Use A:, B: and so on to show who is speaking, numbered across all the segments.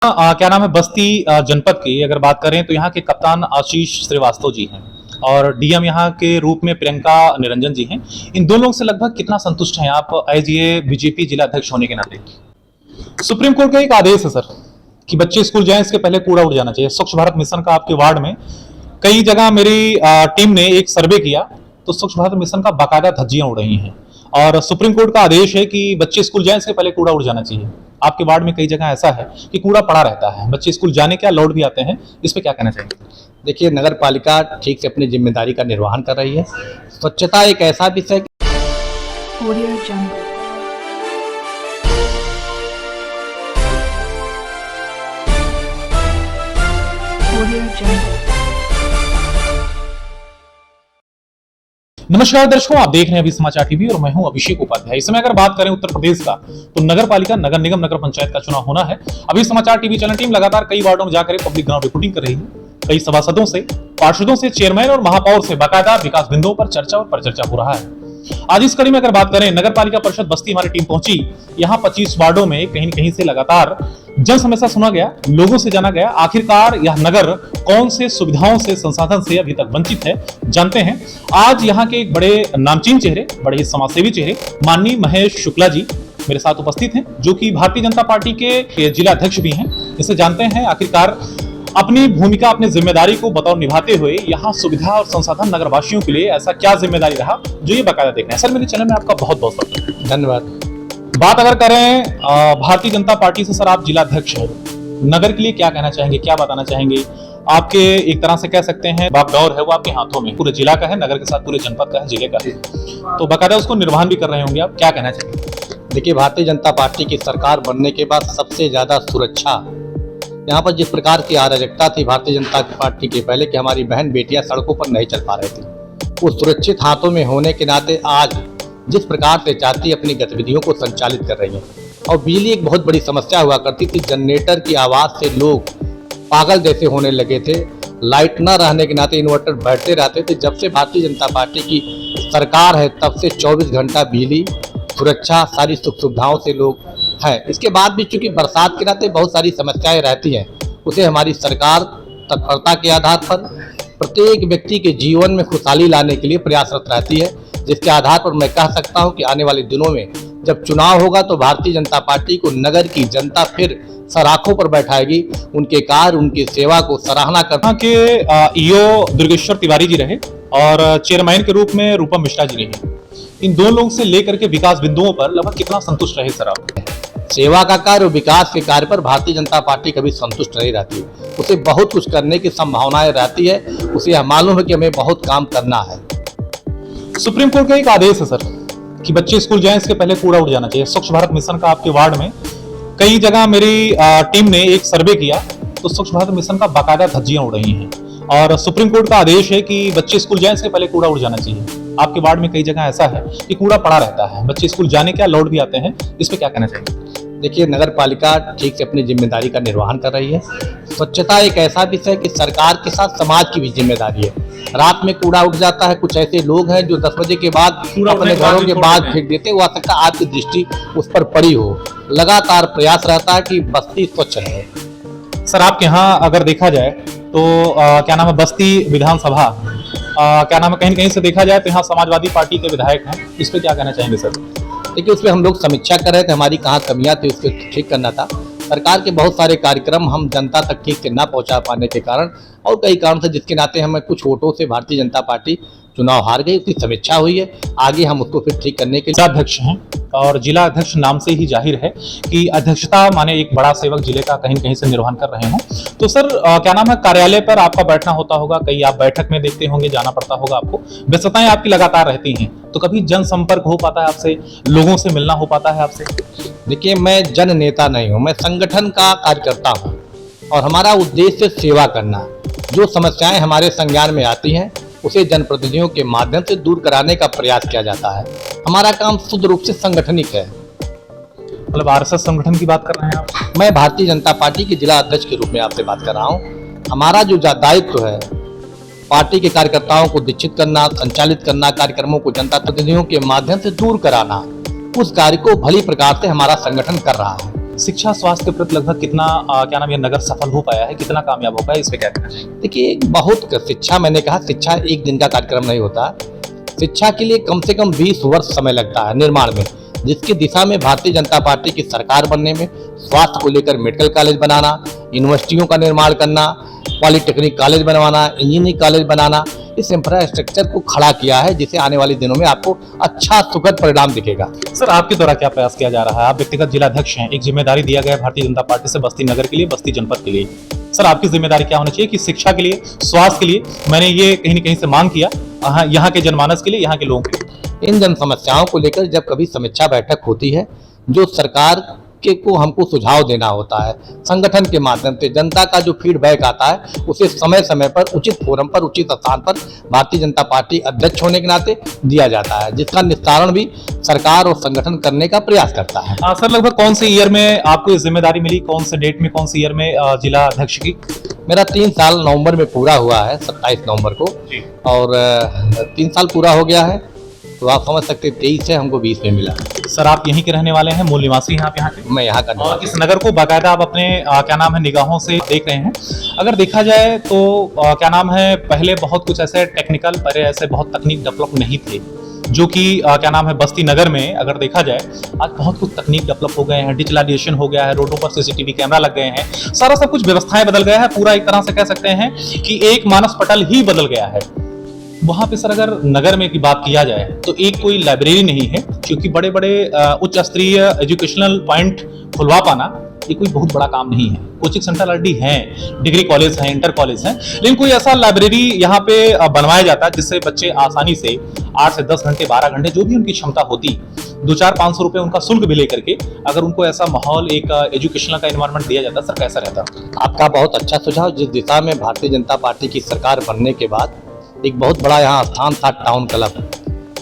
A: क्या नाम है बस्ती जनपद की अगर बात करें तो यहाँ के कप्तान आशीष श्रीवास्तव जी हैं और डीएम यहाँ के रूप में प्रियंका निरंजन जी हैं। इन दो लोगों से लगभग कितना संतुष्ट हैं आप एज ये बीजेपी जिला अध्यक्ष होने के नाते? सुप्रीम कोर्ट का एक आदेश है सर कि बच्चे स्कूल जाएं इसके पहले कूड़ा उड़ जाना चाहिए। स्वच्छ भारत मिशन का आपके वार्ड में कई जगह मेरी टीम ने एक सर्वे किया तो स्वच्छ भारत मिशन का बाकायदा धज्जियां उड़ रही हैं और सुप्रीम कोर्ट का आदेश है कि बच्चे स्कूल जाएं इसके पहले कूड़ा उड़ जाना चाहिए। आपके वार्ड में कई जगह ऐसा है कि कूड़ा पड़ा रहता है, बच्चे स्कूल जाने क्या लौट भी आते हैं, इस पे क्या कहना चाहेंगे?
B: देखिए, नगर पालिका ठीक से अपनी जिम्मेदारी का निर्वहन कर रही है। स्वच्छता एक ऐसा विषय
A: नमस्कार दर्शकों, आप देख रहे हैं अभी समाचार टीवी और मैं हूं अभिषेक उपाध्याय। इस समय अगर बात करें उत्तर प्रदेश का तो नगर पालिका, नगर निगम, नगर पंचायत का चुनाव होना है। अभी समाचार टीवी चैनल टीम लगातार कई वार्डों में जाकर पब्लिक ग्राउंड रिपोर्टिंग कर रही है। कई सभासदों से, पार्षदों से, चेयरमैन और महापौर से बाकायदा विकास बिंदुओं पर चर्चा और परिचर्चा हो रहा है। आज इस कड़ी में अगर बात करें, नगर पालिका परिषद बस्ती हमारी टीम पहुंची। यहाँ 25 वार्डों में कहीं न कहीं से लगातार जन समस्या सुना गया, लोगों से जाना गया आखिरकार यह नगर कौन से सुविधाओं से, संसाधन से अभी तक वंचित है, जानते हैं। आज यहाँ के एक बड़े नामचीन चेहरे, बड़े समाजसेवी चेहरे माननीय महेश शुक्ला जी मेरे साथ उपस्थित हैं, जो कि भारतीय जनता पार्टी के जिला अध्यक्ष भी हैं। इससे जानते हैं आखिरकार अपनी भूमिका, अपनी जिम्मेदारी को बतौर निभाते हुए यहाँ सुविधा और संसाधन नगरवासियों के लिए ऐसा क्या जिम्मेदारी रहा जो ये बाकायदा देखना है। सर, मेरे चैनल में आपका बहुत बहुत स्वागत।
B: धन्यवाद।
A: बात अगर करें भारतीय जनता पार्टी से, सर आप जिला अध्यक्ष हैं, नगर के लिए क्या कहना चाहेंगे, क्या बताना चाहेंगे? आपके एक तरह से कह सकते हैं बागडोर है वो आपके हाथों में, पूरे जिला का है, नगर के साथ पूरे जनपद का है, जिले का है, तो बाकायदा उसको निर्वहन भी कर रहे होंगे आप, क्या कहना चाहेंगे?
B: देखिए, भारतीय जनता पार्टी की सरकार बनने के बाद सबसे ज्यादा सुरक्षा यहाँ पर जिस प्रकार की अराजकता थी भारतीय जनता पार्टी के पहले कि हमारी बहन बेटियां सड़कों पर नहीं चल पा रही थी, वो सुरक्षित हाथों में होने के नाते आज जिस प्रकार से चाहती अपनी गतिविधियों को संचालित कर रही है। और बिजली एक बहुत बड़ी समस्या हुआ करती थी, जनरेटर की आवाज़ से लोग पागल जैसे होने लगे थे। लाइट न रहने के नाते इन्वर्टर बैठते रहते थे। जब से भारतीय जनता पार्टी की सरकार है तब से 24 घंटा बिजली, सुरक्षा, सारी सुख सुविधाओं से लोग हैं। इसके बाद भी चूंकि बरसात के नाते बहुत सारी समस्याएं रहती हैं, उसे हमारी सरकार तत्परता के आधार पर प्रत्येक व्यक्ति के जीवन में खुशहाली लाने के लिए प्रयासरत रहती है, जिसके आधार पर मैं कह सकता हूं कि आने वाले दिनों में जब चुनाव होगा तो भारतीय जनता पार्टी को नगर की जनता फिर सराखों पर बैठाएगी। उनके कार्य, उनकी सेवा को सराहना करना
A: के ईओ दुर्गेश्वर तिवारी जी रहे और चेयरमैन के रूप में रूपम मिश्रा जी रहे। इन दो लोगों से लेकर के विकास बिंदुओं पर लगभग कितना संतुष्ट रहे सर आप?
B: सेवा का कार्य और विकास के कार्य पर भारतीय जनता पार्टी कभी संतुष्ट नहीं रहती। उसे बहुत कुछ करने की संभावनाएं रहती है। उसे यह मालूम है कि हमें बहुत काम करना है।
A: सुप्रीम कोर्ट का एक आदेश है सर कि बच्चे स्कूल जाएं इसके पहले कूड़ा उड़ जाना चाहिए। स्वच्छ भारत मिशन का आपके वार्ड में कई जगह मेरी टीम ने एक सर्वे किया तो स्वच्छ भारत मिशन का बाकायदा धज्जियां उड़ रही हैं और सुप्रीम कोर्ट का आदेश है कि बच्चे स्कूल जाएं इसके पहले कूड़ा उड़ जाना चाहिए। आपके वार्ड में कई जगह ऐसा है कि कूड़ा पड़ा रहता है, बच्चे स्कूल जाने क्या लौट भी आते हैं, इस पे क्या कहना चाहेंगे?
B: देखिए, नगर पालिका ठीक से अपनी जिम्मेदारी का निर्वहन कर रही है। स्वच्छता एक ऐसा विषय कि सरकार के साथ समाज की भी जिम्मेदारी है। रात में कूड़ा उठ जाता है, कुछ ऐसे लोग हैं जो 10 बजे के बाद अपने घरों के बाद फेंक देते हैं। वो आ सकता है आपकी दृष्टि उस पर पड़ी हो। लगातार प्रयास रहता है कि बस्ती स्वच्छ रहे।
A: सर, आपके यहाँ अगर देखा जाए तो क्या नाम है बस्ती विधानसभा, क्या नाम है कहीं कहीं से देखा जाए तो यहाँ समाजवादी पार्टी के विधायक हैं, इस पे क्या कहना चाहेंगे सर?
B: देखिए, उसमें हम लोग समीक्षा कर रहे थे, हमारी कहाँ कमियां थी उसको ठीक करना था। सरकार के बहुत सारे कार्यक्रम हम जनता तक ठीक से ना पहुंचा पाने के कारण और कई कारण से जिसके नाते हमें कुछ वोटों से भारतीय जनता पार्टी चुनाव हार गई। उसकी समीक्षा हुई है, आगे हम उसको फिर ठीक करने के लिए
A: अध्यक्ष हैं और जिला अध्यक्ष नाम से ही जाहिर है कि अध्यक्षता माने एक बड़ा सेवक जिले का कहीं कहीं से निर्वहन कर रहे हों। तो सर क्या नाम है कार्यालय पर आपका बैठना होता होगा, कहीं आप बैठक में देखते होंगे, जाना पड़ता होगा आपको, व्यस्तताएं आपकी लगातार रहती हैं, तो कभी जनसंपर्क हो पाता है आपसे, लोगों से मिलना हो पाता है आपसे?
B: देखिए, मैं जन नेता नहीं हूँ, मैं संगठन का कार्यकर्ता हूँ और हमारा उद्देश्य सेवा करना। जो समस्याएं हमारे संज्ञान में आती हैं उसे जनप्रतिनिधियों के माध्यम से दूर कराने का प्रयास किया जाता है। हमारा काम शुद्ध रूप से संगठनिक है।
A: मतलब आरएसएस संगठन की बात कर रहे हैं आप?
B: मैं भारतीय जनता पार्टी के जिला अध्यक्ष के रूप में आपसे बात कर रहा हूँ। हमारा जो दायित्व है पार्टी के कार्यकर्ताओं को दीक्षित करना, संचालित करना, कार्यक्रमों को जनता प्रतिनिधियों के माध्यम से दूर कराना, उस कार्य को भली प्रकार से हमारा संगठन कर रहा है।
A: शिक्षा स्वास्थ्य के प्रति लगभग कितना क्या नाम, ये नगर सफल हो पाया है, कितना कामयाब हो पाया, इस पे क्या कहना चाहिए?
B: देखिए, बहुत शिक्षा, मैंने कहा शिक्षा एक दिन का कार्यक्रम नहीं होता। शिक्षा के लिए कम से कम 20 वर्ष समय लगता है निर्माण में, जिसकी दिशा में भारतीय जनता पार्टी की सरकार बनने में स्वास्थ्य को लेकर मेडिकल कॉलेज बनाना, यूनिवर्सिटियों का निर्माण करना, पॉलिटेक्निक कॉलेज बनवाना, इंजीनियरिंग कॉलेज बनाना, इस इंफ्रास्ट्रक्चर को खड़ा किया है, जिसे आने वाले दिनों में आपको अच्छा सुखद परिणाम दिखेगा।
A: सर, आपके द्वारा क्या प्रयास किया जा रहा है? आप व्यक्तिगत जिलाध्यक्ष हैं, एक जिम्मेदारी दिया गया है भारतीय जनता पार्टी से बस्ती नगर के लिए, बस्ती जनपद के लिए। सर, आपकी जिम्मेदारी क्या होनी चाहिए कि शिक्षा के लिए, स्वास्थ्य के लिए, मैंने ये कहीं न कहीं से मांग किया, यहाँ के जनमानस के लिए, यहाँ के लोगों के लिए,
B: इन जन समस्याओं को लेकर जब कभी समीक्षा बैठक होती है, जो सरकार के को हमको सुझाव देना होता है, संगठन के माध्यम से जनता का जो फीडबैक आता है, उसे समय समय पर उचित फोरम पर, उचित स्थान पर भारतीय जनता पार्टी अध्यक्ष होने के नाते दिया जाता है, जिसका निस्तारण भी सरकार और संगठन करने का प्रयास करता है।
A: सर, लगभग कौन से ईयर में आपको ये जिम्मेदारी मिली, कौन से डेट में, कौन से ईयर में जिला अध्यक्ष की?
B: मेरा 3 साल नवंबर में पूरा हुआ है, 27 नवंबर को, और 3 साल पूरा हो गया है, तो आप समझ सकते 23 से हमको 20 में मिला।
A: सर, आप यहीं के रहने वाले हैं, मूल निवासी हैं आप यहाँ के?
B: मैं यहाँ का
A: और
B: निवासी।
A: इस नगर को बाकायदा आप अपने क्या नाम है निगाहों से देख रहे हैं। अगर देखा जाए तो क्या नाम है, पहले बहुत कुछ ऐसे टेक्निकल, पहले ऐसे बहुत तकनीक डेवलप नहीं थे, जो कि क्या नाम है बस्ती नगर में अगर देखा जाए आज बहुत कुछ तकनीक डेवलप हो गए हैं, डिजिटलाइजेशन हो गया है, रोडों पर सीसीटीवी कैमरा लग गए हैं, सारा सब कुछ व्यवस्थाएं बदल गया है, पूरा एक तरह से कह सकते हैं कि एक मानस पटल ही बदल गया है। वहां पे सर, अगर नगर में की बात किया जाए तो एक कोई लाइब्रेरी नहीं है, क्योंकि बड़े बड़े उच्च स्तरीय एजुकेशनल पॉइंट खुलवा पाना ये कोई बहुत बड़ा काम नहीं है। कोचिंग सेंटर ऑलरेडी हैं, डिग्री कॉलेज हैं, इंटर कॉलेज हैं, लेकिन कोई ऐसा लाइब्रेरी यहाँ पे बनवाया जाता है जिससे बच्चे आसानी से 8 से 10 घंटे, 12 घंटे, जो भी उनकी क्षमता होती, 2-4-500 रुपए उनका शुल्क भी लेकर के अगर उनको ऐसा माहौल, एक एजुकेशनल का एनवायरनमेंट दिया जाता, सर कैसा रहता?
B: आपका बहुत अच्छा सुझाव। जिस दिशा में भारतीय जनता पार्टी की सरकार बनने के बाद एक बहुत बड़ा यहाँ स्थान था टाउन क्लब,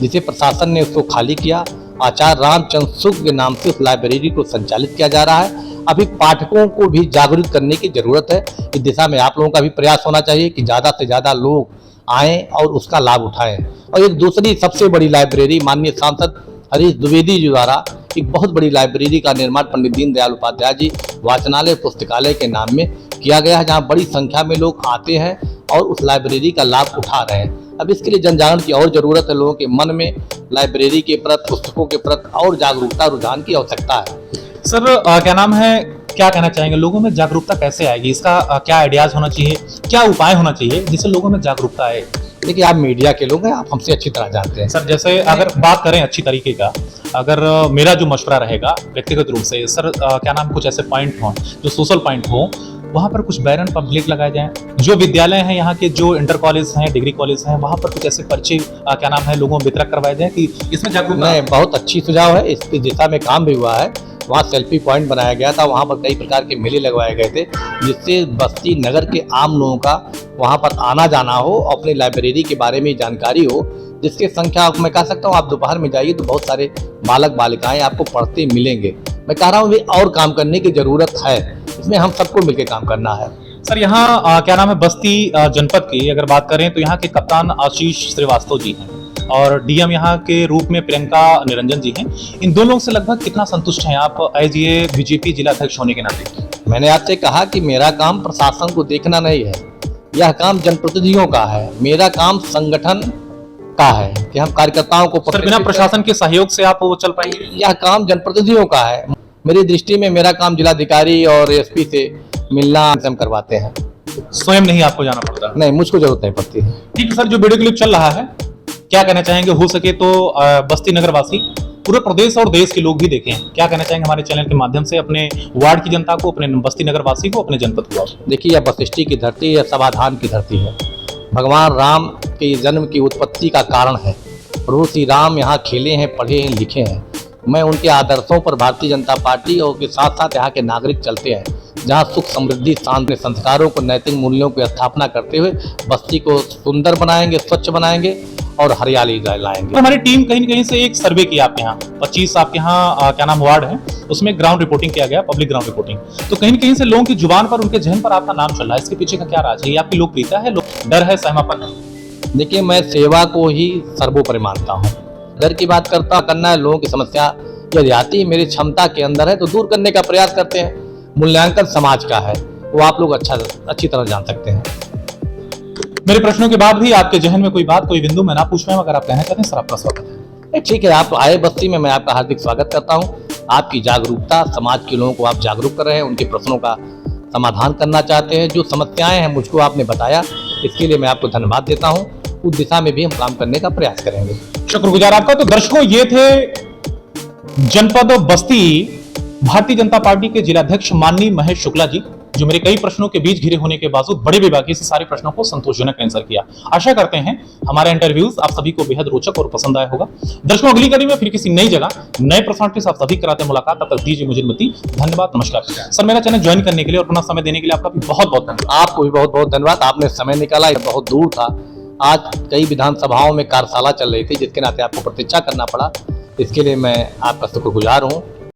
B: जिसे प्रशासन ने उसको खाली किया, आचार्य रामचंद्र शुक्ल के नाम से उस लाइब्रेरी को संचालित किया जा रहा है। अभी पाठकों को भी जागरूक करने की जरूरत है। इस दिशा में आप लोगों का भी प्रयास होना चाहिए कि ज़्यादा से ज़्यादा लोग आएँ और उसका लाभ उठाएं। और एक दूसरी सबसे बड़ी लाइब्रेरी माननीय सांसद हरीश द्विवेदी जी द्वारा एक बहुत बड़ी लाइब्रेरी का निर्माण पंडित दीनदयाल उपाध्याय जी वाचनालय पुस्तकालय के नाम में किया गया है, जहाँ बड़ी संख्या में लोग आते हैं और उस लाइब्रेरी का लाभ उठा रहे हैं। अब इसके लिए जनजागरण की और जरूरत है, लोगों के मन में लाइब्रेरी के प्रति, पुस्तकों के प्रति और जागरूकता, रुझान की आवश्यकता है।
A: सर, क्या नाम है, क्या कहना चाहेंगे, लोगों में जागरूकता कैसे आएगी, इसका क्या आइडियाज होना चाहिए, क्या उपाय होना चाहिए जिससे लोगों में जागरूकता आए?
B: देखिए, आप मीडिया के लोग हैं, आप हमसे अच्छी तरह जानते हैं।
A: सर, जैसे अगर बात करें अच्छी तरीके का, अगर मेरा जो मशवरा रहेगा व्यक्तिगत रूप से, सर क्या नाम, कुछ ऐसे पॉइंट हों जो सोशल पॉइंट हो, वहाँ पर कुछ बैरन पब्लिक लगाए जाएं, जो विद्यालय हैं यहाँ के, जो इंटर कॉलेज हैं, डिग्री कॉलेज हैं, वहाँ पर कुछ ऐसे पर्चे क्या नाम है लोगों को वितरक करवाए जाए कि इसमें जागरूकता।
B: नहीं, बहुत अच्छी सुझाव है, इस दिशा में काम भी हुआ है। वहाँ सेल्फी पॉइंट बनाया गया था, वहाँ पर कई प्रकार के मेले लगवाए गए थे, जिससे बस्ती नगर के आम लोगों का वहाँ पर आना जाना हो, अपनी लाइब्रेरी के बारे में जानकारी हो, जिसकी संख्या मैं कह सकता हूँ आप दोपहर में जाइए तो बहुत सारे बालक बालिकाएं आपको पढ़ते मिलेंगे। मैं कह रहा हूँ और काम करने की जरूरत है, इसमें हम सबको मिलकर काम करना है।
A: सर, यहाँ क्या नाम है बस्ती जनपद की अगर बात करें तो यहाँ के कप्तान आशीष श्रीवास्तव जी हैं और डीएम यहाँ के रूप में प्रियंका निरंजन जी हैं। इन दोनों से लगभग कितना संतुष्ट हैं आप एज ये बीजेपी जिला अध्यक्ष होने के नाते?
B: मैंने आपसे कहा कि मेरा काम प्रशासन को देखना नहीं है, यह काम जनप्रतिनिधियों का है, मेरा काम संगठन का है कि हम कार्यकर्ताओं को।
A: सर, बिना प्रशासन के सहयोग से आप वो चल पाएंगे?
B: यह काम जनप्रतिनिधियों का है। मेरी दृष्टि में मेरा काम जिलाधिकारी और एसपी से मिलना हम करवाते हैं,
A: स्वयं नहीं आपको जाना पड़ता?
B: नहीं, मुझको जरूरत नहीं पड़ती है।
A: ठीक है सर, जो वीडियो क्लिप चल रहा है, क्या कहना चाहेंगे, हो सके तो बस्ती नगर वासी, पूरे प्रदेश और देश के लोग भी देखें, क्या कहना चाहेंगे हमारे चैनल के माध्यम से अपने वार्ड की जनता को, अपने बस्ती नगर वासी को, अपने जनपद को?
B: देखिए, यह वशिष्ठी की धरती, यह समाधान की धरती है, भगवान राम के जन्म की उत्पत्ति का कारण है। प्रभु श्री राम यहाँ खेले हैं, पढ़े हैं, लिखे हैं। मैं उनके आदर्शों पर भारतीय जनता पार्टी और के साथ साथ यहाँ के नागरिक चलते हैं, जहाँ सुख समृद्धि शांति संस्कारों को, नैतिक मूल्यों की स्थापना करते हुए बस्ती को सुंदर बनाएंगे, स्वच्छ बनाएंगे और हरियाली लाएंगे।
A: तो हमारी टीम कहीं न कहीं से एक सर्वे किया आपके यहाँ, 25 आपके यहाँ क्या नाम वार्ड है, उसमें ग्राउंड रिपोर्टिंग किया गया, पब्लिक ग्राउंड रिपोर्टिंग। तो कहीं न कहीं से लोगों की जुबान पर, उनके जहन पर आपका नाम चल रहा है, इसके पीछे का क्या राज है? ये आपकी लोकप्रियता है, डर है, सहमापन है?
B: देखिए, मैं सेवा को ही सर्वोपरि मानता हूँ। डर की बात करना है, लोगों की समस्या यदि आती मेरी क्षमता के अंदर है तो दूर करने का प्रयास करते हैं। मूल्यांकन समाज का है, वो आप लोग अच्छी तरह जान सकते हैं।
A: मेरे प्रश्नों के बाद भी आपके जहन में कोई बात, कोई बिंदु मैं ना पूछ पाया, अगर आप कहना चाहते हैं सर, आपका स्वागत है।
B: नहीं, ठीक है, आप आए बस्ती में, मैं आपका हार्दिक स्वागत करता हूं। आपकी जागरूकता, समाज के लोगों को आप जागरूक कर रहे हैं, उनके प्रश्नों का समाधान करना चाहते हैं। जो समस्याएं हैं मुझको आपने बताया, इसके लिए मैं आपको धन्यवाद देता हूं। उस दिशा में भी हम काम करने का प्रयास करेंगे।
A: शुक्रगुजार आपका। तो दर्शकों, ये थे जनपद बस्ती भारतीय जनता पार्टी के जिलाध्यक्ष माननीय महेश शुक्ला जी, जो मेरे कई प्रश्नों के बीच घिरे होने के बावजूद बड़े बेबाकी से सारे प्रश्नों को संतोषजनक आंसर किया। आशा करते हैं हमारा इंटरव्यूज आप सभी को बेहद रोचक और पसंद आया होगा। दर्शकों, अगली कड़ी में फिर किसी नई जगह नए प्रश्न के साथ सभी कराते हैं मुलाकात। तब तक दीजिए मुझे अनुमति। धन्यवाद, नमस्कार। सर, मेरा चैनल ज्वाइन करने के लिए और अपना समय देने के लिए आपका भी बहुत बहुत धन्यवाद।
B: आपको भी बहुत बहुत धन्यवाद। आपने समय निकाला, ये बहुत दूर था। आज कई विधानसभाओं में कार्यशाला चल रही थी, जिसके नाते आपको प्रतीक्षा करना पड़ा। इसके लिए मैं आपका शुक्रगुजार हूँ।